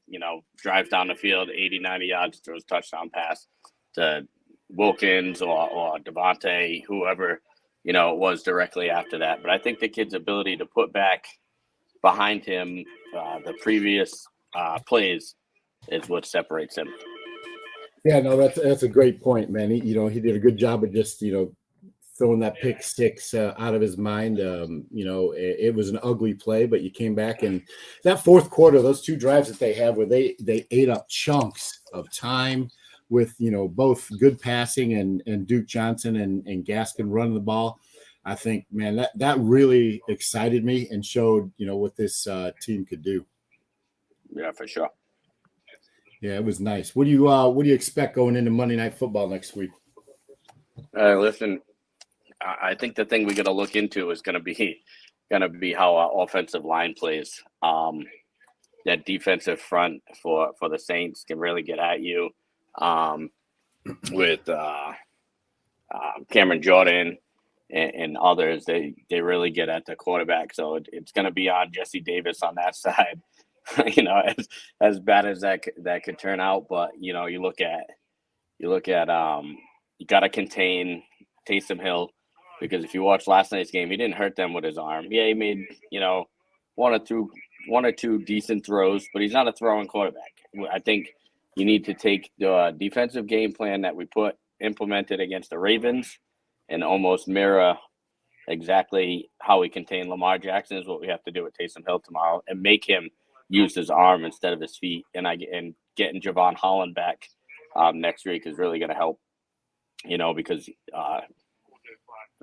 drives down the field 80, 90 yards, throws a touchdown pass to Wilkins or Devontae, whoever, it was directly after that. But I think the kid's ability to put back behind him the previous plays is what separates him. Yeah, no, that's a great point, man. He did a good job of just, throwing that pick six out of his mind. It was an ugly play, but you came back, and that fourth quarter, those two drives that they have where they ate up chunks of time with, both good passing and Duke Johnson and Gaskin running the ball. I think, man, that really excited me and showed, what this team could do. Yeah, for sure. Yeah, it was nice. What do you expect going into Monday Night Football next week? Listen, I think the thing we got to look into is going to be how our offensive line plays. That defensive front for the Saints can really get at you with Cameron Jordan and others. They really get at the quarterback. So it's going to be on Jesse Davis on that side. As bad as that could turn out, but you look at you got to contain Taysom Hill, because if you watch last night's game, he didn't hurt them with his arm. Yeah, he made one or two decent throws, but he's not a throwing quarterback. I think you need to take the defensive game plan that we implemented against the Ravens and almost mirror exactly how we contain Lamar Jackson is what we have to do with Taysom Hill tomorrow, and make him use his arm instead of his feet. And getting Javon Holland back next week is really going to help, because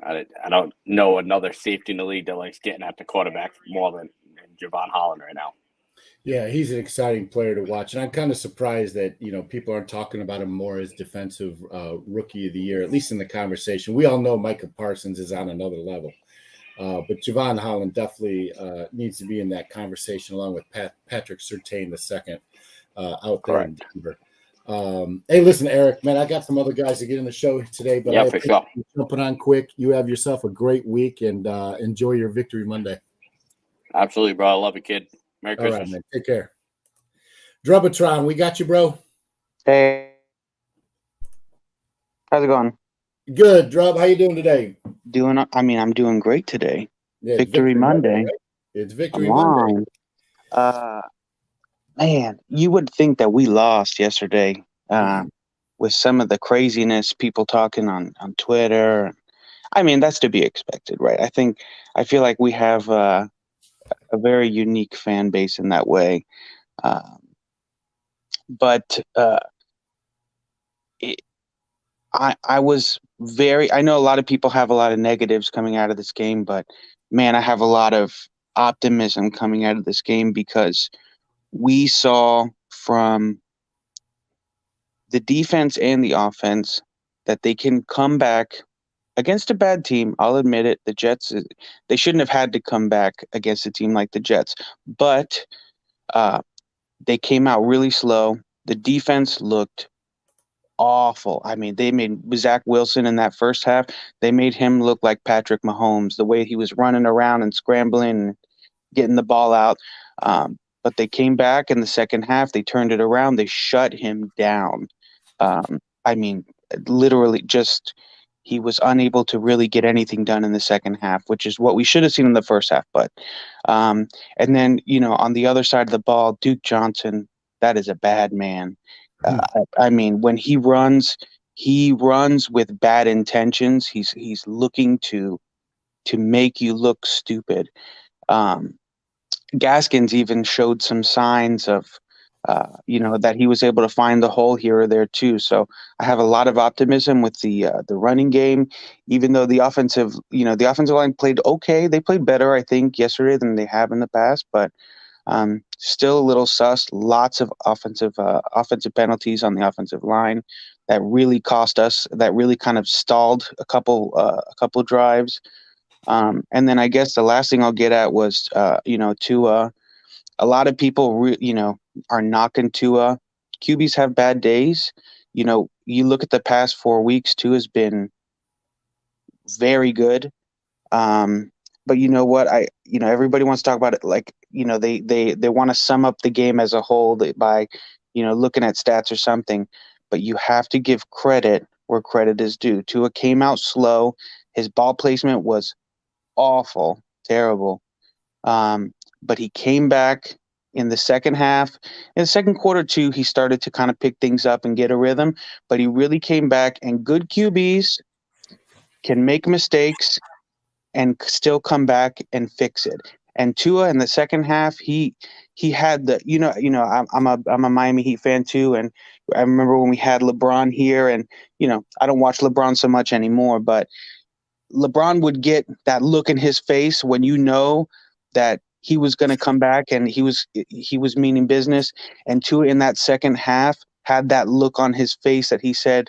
I don't know another safety in the league that likes getting at the quarterback more than Javon Holland right now. Yeah, he's an exciting player to watch. And I'm kind of surprised that, people aren't talking about him more as defensive rookie of the year, at least in the conversation. We all know Micah Parsons is on another level. But Javon Holland definitely needs to be in that conversation along with Patrick Surtain II out there in Denver. Hey, listen, Eric, man, I got some other guys to get in the show today, but yeah, for sure. Jumping on quick. You have yourself a great week, and enjoy your Victory Monday. Absolutely, bro. I love you, kid. Merry Christmas. All right, man. Take care. Drubitron, we got you, bro. Hey. How's it going? Good, Drub. How you doing today? I'm doing great today. Yeah, Victory Monday. Right? It's Victory Monday. Man, you would think that we lost yesterday with some of the craziness, people talking on Twitter. I mean, that's to be expected, right? I feel like we have a very unique fan base in that way. But I was I know a lot of people have a lot of negatives coming out of this game, but man, I have a lot of optimism coming out of this game, because we saw from the defense and the offense that they can come back against a bad team. I'll admit it. The Jets, they shouldn't have had to come back against a team like the Jets, but they came out really slow. The defense looked awful. I mean, they made Zach Wilson in that first half, they made him look like Patrick Mahomes, the way he was running around and scrambling and getting the ball out. But they came back in the second half. They turned it around. They shut him down. I mean, literally just he was unable to really get anything done in the second half, which is what we should have seen in the first half. But and then, on the other side of the ball, Duke Johnson, that is a bad man. I mean, when he runs with bad intentions. He's looking to make you look stupid. Gaskins even showed some signs of, that he was able to find the hole here or there too. So I have a lot of optimism with the running game, even though the offensive line played okay. They played better, I think, yesterday than they have in the past, but still a little sus. Lots of offensive penalties on the offensive line that really cost us. That really kind of stalled a couple drives. And then I guess the last thing I'll get at was, Tua. A lot of people, are knocking Tua. QBs have bad days. You look at the past 4 weeks, Tua has been very good. But you know what? Everybody wants to talk about it like, they want to sum up the game as a whole by, looking at stats or something. But you have to give credit where credit is due. Tua came out slow. His ball placement was awful, terrible. But he came back in the second half. In the second quarter, too, he started to kind of pick things up and get a rhythm. But he really came back, and good QBs can make mistakes and still come back and fix it. And Tua in the second half, he had the I'm a Miami Heat fan too, and I remember when we had LeBron here, and I don't watch LeBron so much anymore, but LeBron would get that look in his face when that he was going to come back and he was meaning business. And Tua in that second half had that look on his face that he said,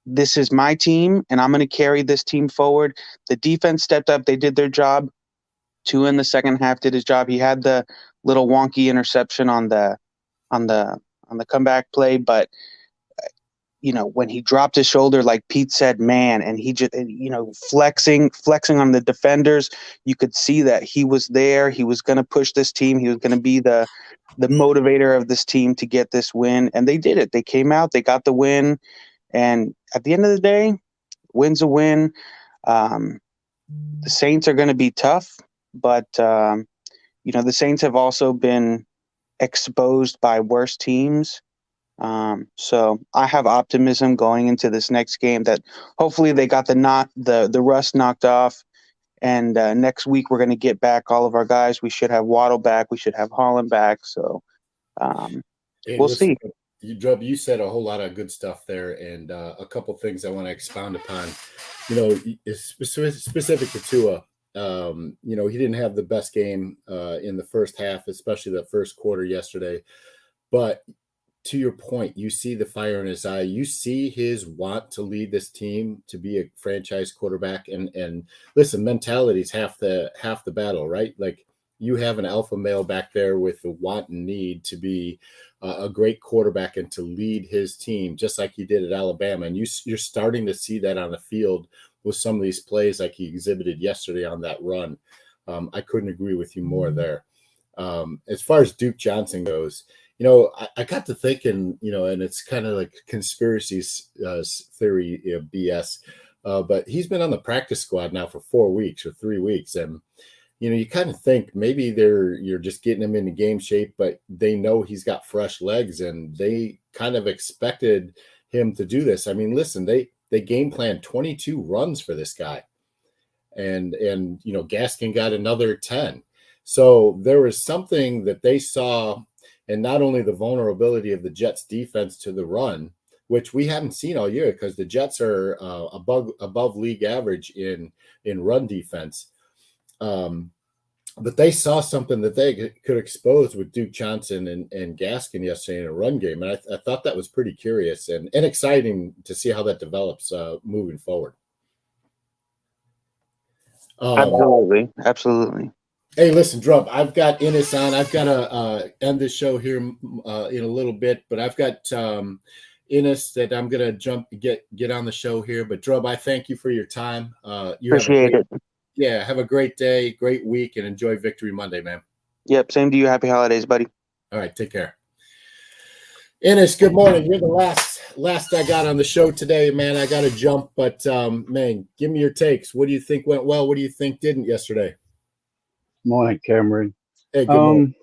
"This is my team, and I'm going to carry this team forward." The defense stepped up; they did their job. Tua in the second half did his job. He had the little wonky interception on the comeback play, but when he dropped his shoulder, like Pete said, man, and he just, flexing on the defenders, you could see that he was there. He was going to push this team. He was going to be the motivator of this team to get this win. And they did it. They came out, they got the win. And at the end of the day, win's a win. The Saints are going to be tough, but, the Saints have also been exposed by worse teams. So I have optimism going into this next game that hopefully they got the rust knocked off, and next week we're going to get back all of our guys. We should have Waddle back. We should have Holland back. So we'll see. You said a whole lot of good stuff there, and a couple things I want to expound upon. Specific to Tua. He didn't have the best game in the first half, especially the first quarter yesterday, but to your point, you see the fire in his eye. You see his want to lead this team, to be a franchise quarterback. And listen, mentality is half the battle, right? Like, you have an alpha male back there with the want and need to be a great quarterback and to lead his team, just like he did at Alabama. And you're starting to see that on the field with some of these plays like he exhibited yesterday on that run. I couldn't agree with you more there. As far as Duke Johnson goes, I got to thinking, and it's kind of like conspiracy theory BS, but he's been on the practice squad now for 4 weeks or 3 weeks. And, you kind of think maybe you're just getting him into game shape, but they know he's got fresh legs and they kind of expected him to do this. I mean, listen, they game planned 22 runs for this guy. And Gaskin got another 10. So there was something that they saw, and not only the vulnerability of the Jets defense to the run, which we haven't seen all year because the Jets are above league average in run defense. But they saw something that they could expose with Duke Johnson and Gaskin yesterday in a run game. And I thought that was pretty curious and exciting to see how that develops moving forward. Absolutely. Hey, listen, Drub, I've got Innes on. I've got to end this show here in a little bit, but I've got Innes that I'm going to get on the show here. But Drub, I thank you for your time. Appreciate it. Yeah, have a great day, great week, and enjoy Victory Monday, man. Yep, same to you. Happy holidays, buddy. All right, take care. Innes, good morning. You're the last I got on the show today, man. I got to jump, but man, give me your takes. What do you think went well? What do you think didn't yesterday? Morning, Cameron. Hey, good morning.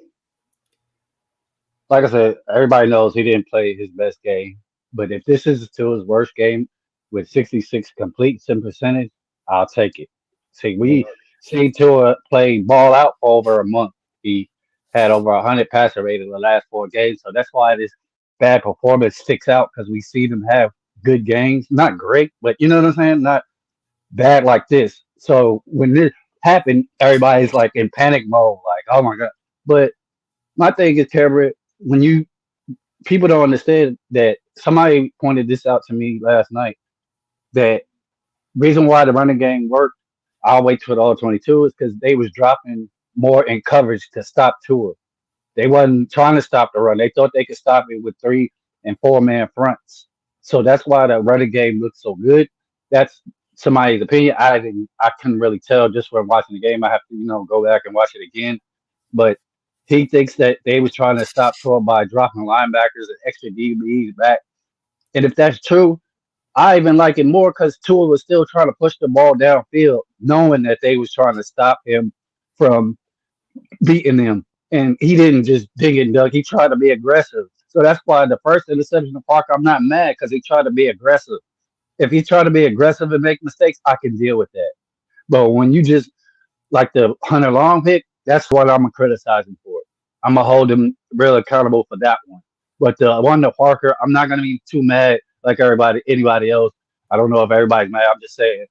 like I said, everybody knows he didn't play his best game. But if this is to his worst game with 66 completion percentage, I'll take it. See, we see Tua play ball out for over a month. He had over 100 passer rate in the last 4 games. So that's why this bad performance sticks out because we see them have good games. Not great, but you know what I'm saying? Not bad like this. So when this happened, everybody's like in panic mode, like, oh my God. But my thing is, Cameron, when you people don't understand that somebody pointed this out to me last night that reason why the running game worked, I'll wait till the all 22 is because they was dropping more in coverage to stop Tua. They wasn't trying to stop the run. They thought they could stop it with 3 and 4 man fronts. So that's why the running game looked so good. That's somebody's opinion. I couldn't really tell just from watching the game. I have to, go back and watch it again. But he thinks that they was trying to stop Tua by dropping linebackers and extra DBs back. And if that's true, I even like it more because Tua was still trying to push the ball downfield, knowing that they was trying to stop him from beating them. And he didn't just dig and dug. He tried to be aggressive. So that's why the first interception of Parker, I'm not mad because he tried to be aggressive. If he tried to be aggressive and make mistakes, I can deal with that. But when you just like the Hunter Long hit, that's what I'm gonna criticize him for. I'm gonna hold him real accountable for that one. But the one to Parker, I'm not gonna be too mad like anybody else. I don't know if everybody's mad. I'm just saying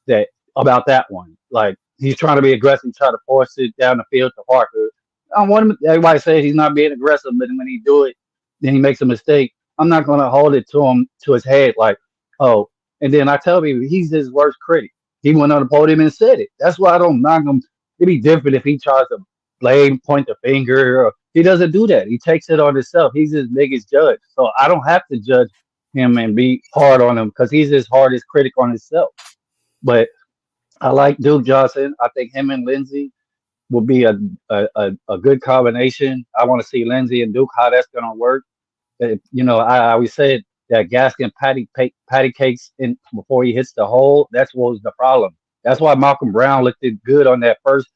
that about that one. Like he's trying to be aggressive, try to force it down the field to Parker. I want him. Everybody says he's not being aggressive, but when he do it, then he makes a mistake. I'm not gonna hold it to him to his head like, oh. And then I tell people he's his worst critic. He went on the podium and said it. That's why I don't knock him. It'd be different if he tries to blame, point the finger. Or, he doesn't do that. He takes it on himself. He's his biggest judge. So I don't have to judge him and be hard on him because he's his hardest critic on himself. But I like Duke Johnson. I think him and Lindsey will be a good combination. I want to see Lindsey and Duke how that's going to work. I always said that Gaskin patty cakes in before he hits the hole. That's what was the problem. That's why Malcolm Brown looked good on that first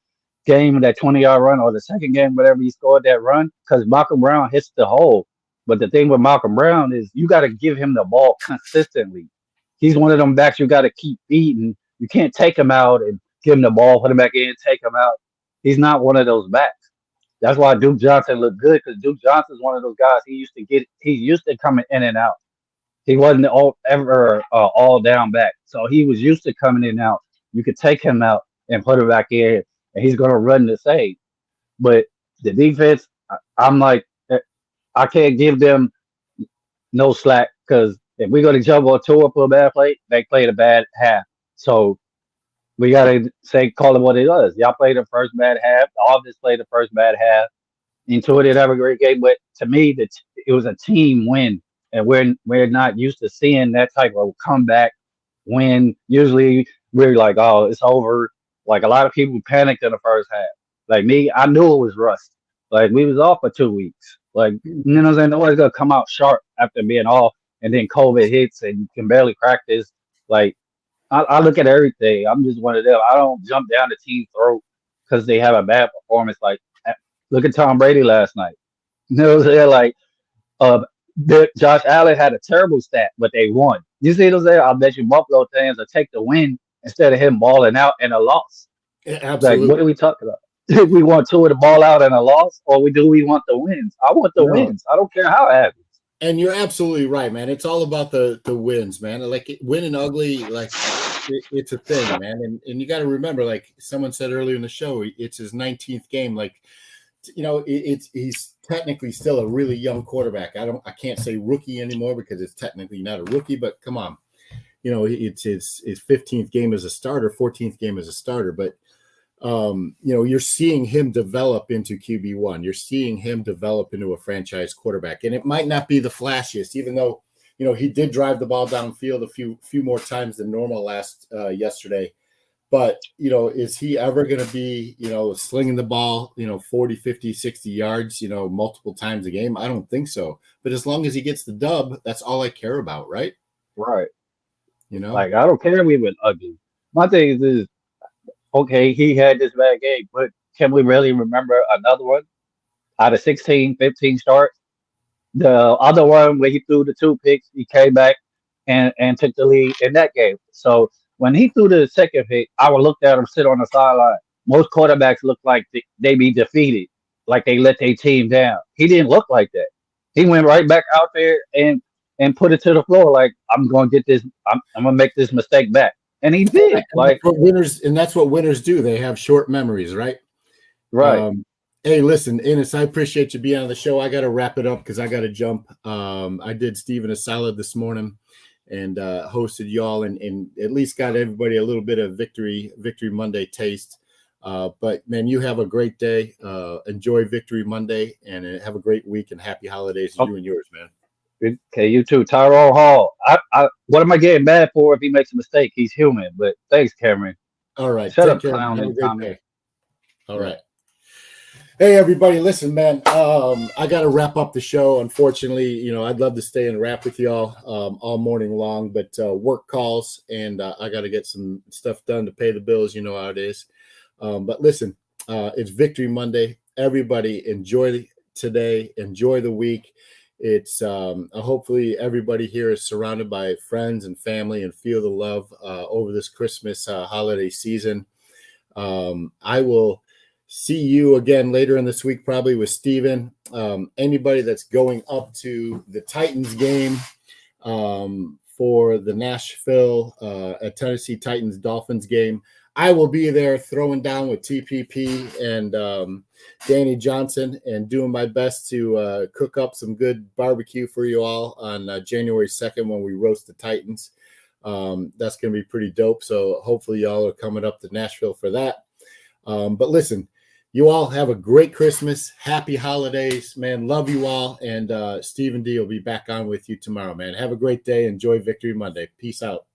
game, that 20-yard run, or the second game, whatever he scored that run, because Malcolm Brown hits the hole. But the thing with Malcolm Brown is you got to give him the ball consistently. He's one of them backs you got to keep feeding. You can't take him out and give him the ball, put him back in, take him out. He's not one of those backs. That's why Duke Johnson looked good because Duke Johnson's one of those guys. He's used to coming in and out. He wasn't ever all down back. So he was used to coming in and out. You could take him out and put him back in, and he's going to run the same. But the defense, I'm like, I can't give them no slack because if we're going to jump on tour for a bad play, they played a bad half. So we got to call it what it is. Y'all played the first bad half. The offense played the first bad half. Intuit didn't have a great game, but to me, it was a team win. And we're not used to seeing that type of comeback win. Usually we're like, oh, it's over. Like a lot of people panicked in the first half. Like me, I knew it was rust. Like we was off for 2 weeks. Like, you know what I'm saying? Nobody's gonna come out sharp after being off and then COVID hits and you can barely practice. Like I look at everything. I'm just one of them. I don't jump down the team's throat because they have a bad performance. Like look at Tom Brady last night. You know what I'm saying? Like Josh Allen had a terrible stat, but they won. You see what I'm saying? I'll bet you Buffalo fans will take the win instead of him balling out and a loss. Yeah, absolutely. Like, what are we talking about? We want Tua to ball out and a loss, or we want the wins? I want the wins. I don't care how it happens. And you're absolutely right, man. It's all about the wins, man. Like winning ugly, like it's a thing, man. And you got to remember, like someone said earlier in the show, it's his 19th game. Like, he's technically still a really young quarterback. I can't say rookie anymore because it's technically not a rookie, but come on. It's his 15th game as a starter, 14th game as a starter, but you're seeing him develop into QB1. You're seeing him develop into a franchise quarterback. And it might not be the flashiest, even though, he did drive the ball downfield a few more times than normal yesterday. But, is he ever going to be, slinging the ball, 40, 50, 60 yards, multiple times a game? I don't think so. But as long as he gets the dub, that's all I care about, right? Right. Like, I don't care if we went ugly. My thing is, okay, he had this bad game, but can we really remember another one out of 16, 15 starts? The other one where he threw the 2 picks, he came back and took the lead in that game. So when he threw the second pick, I would look at him sit on the sideline. Most quarterbacks look like they be defeated, like they let their team down. He didn't look like that. He went right back out there and put it to the floor like I'm going to get this. I'm going to make this mistake back, and he did. Like that's what winners do. They have short memories, right? Right. Hey, listen, Ennis, I appreciate you being on the show. I got to wrap it up because I got to jump. I did Steven a solid this morning and hosted y'all and at least got everybody a little bit of Victory Monday taste. But, man, you have a great day. Enjoy Victory Monday and have a great week and happy holidays to you and yours, man. Okay, you too. Tyrone Hall. What am I getting mad for if he makes a mistake? He's human. But thanks, Cameron. All right. Shut Take up, care. clown. Have a And great comment. day. All right. Hey, everybody, listen, man, I got to wrap up the show. Unfortunately, I'd love to stay and rap with y'all all morning long, but work calls and I got to get some stuff done to pay the bills. You know how it is. But listen, it's Victory Monday. Everybody enjoy today. Enjoy the week. It's hopefully everybody here is surrounded by friends and family and feel the love over this Christmas holiday season. I will see you again later in this week, probably with Steven. Anybody that's going up to the Titans game for the Nashville Tennessee Titans Dolphins game, I will be there throwing down with TPP and Danny Johnson and doing my best to cook up some good barbecue for you all on January 2nd when we roast the Titans. That's going to be pretty dope. So hopefully y'all are coming up to Nashville for that. But listen, you all have a great Christmas. Happy holidays, man. Love you all. And Stephen D will be back on with you tomorrow, man. Have a great day. Enjoy Victory Monday. Peace out.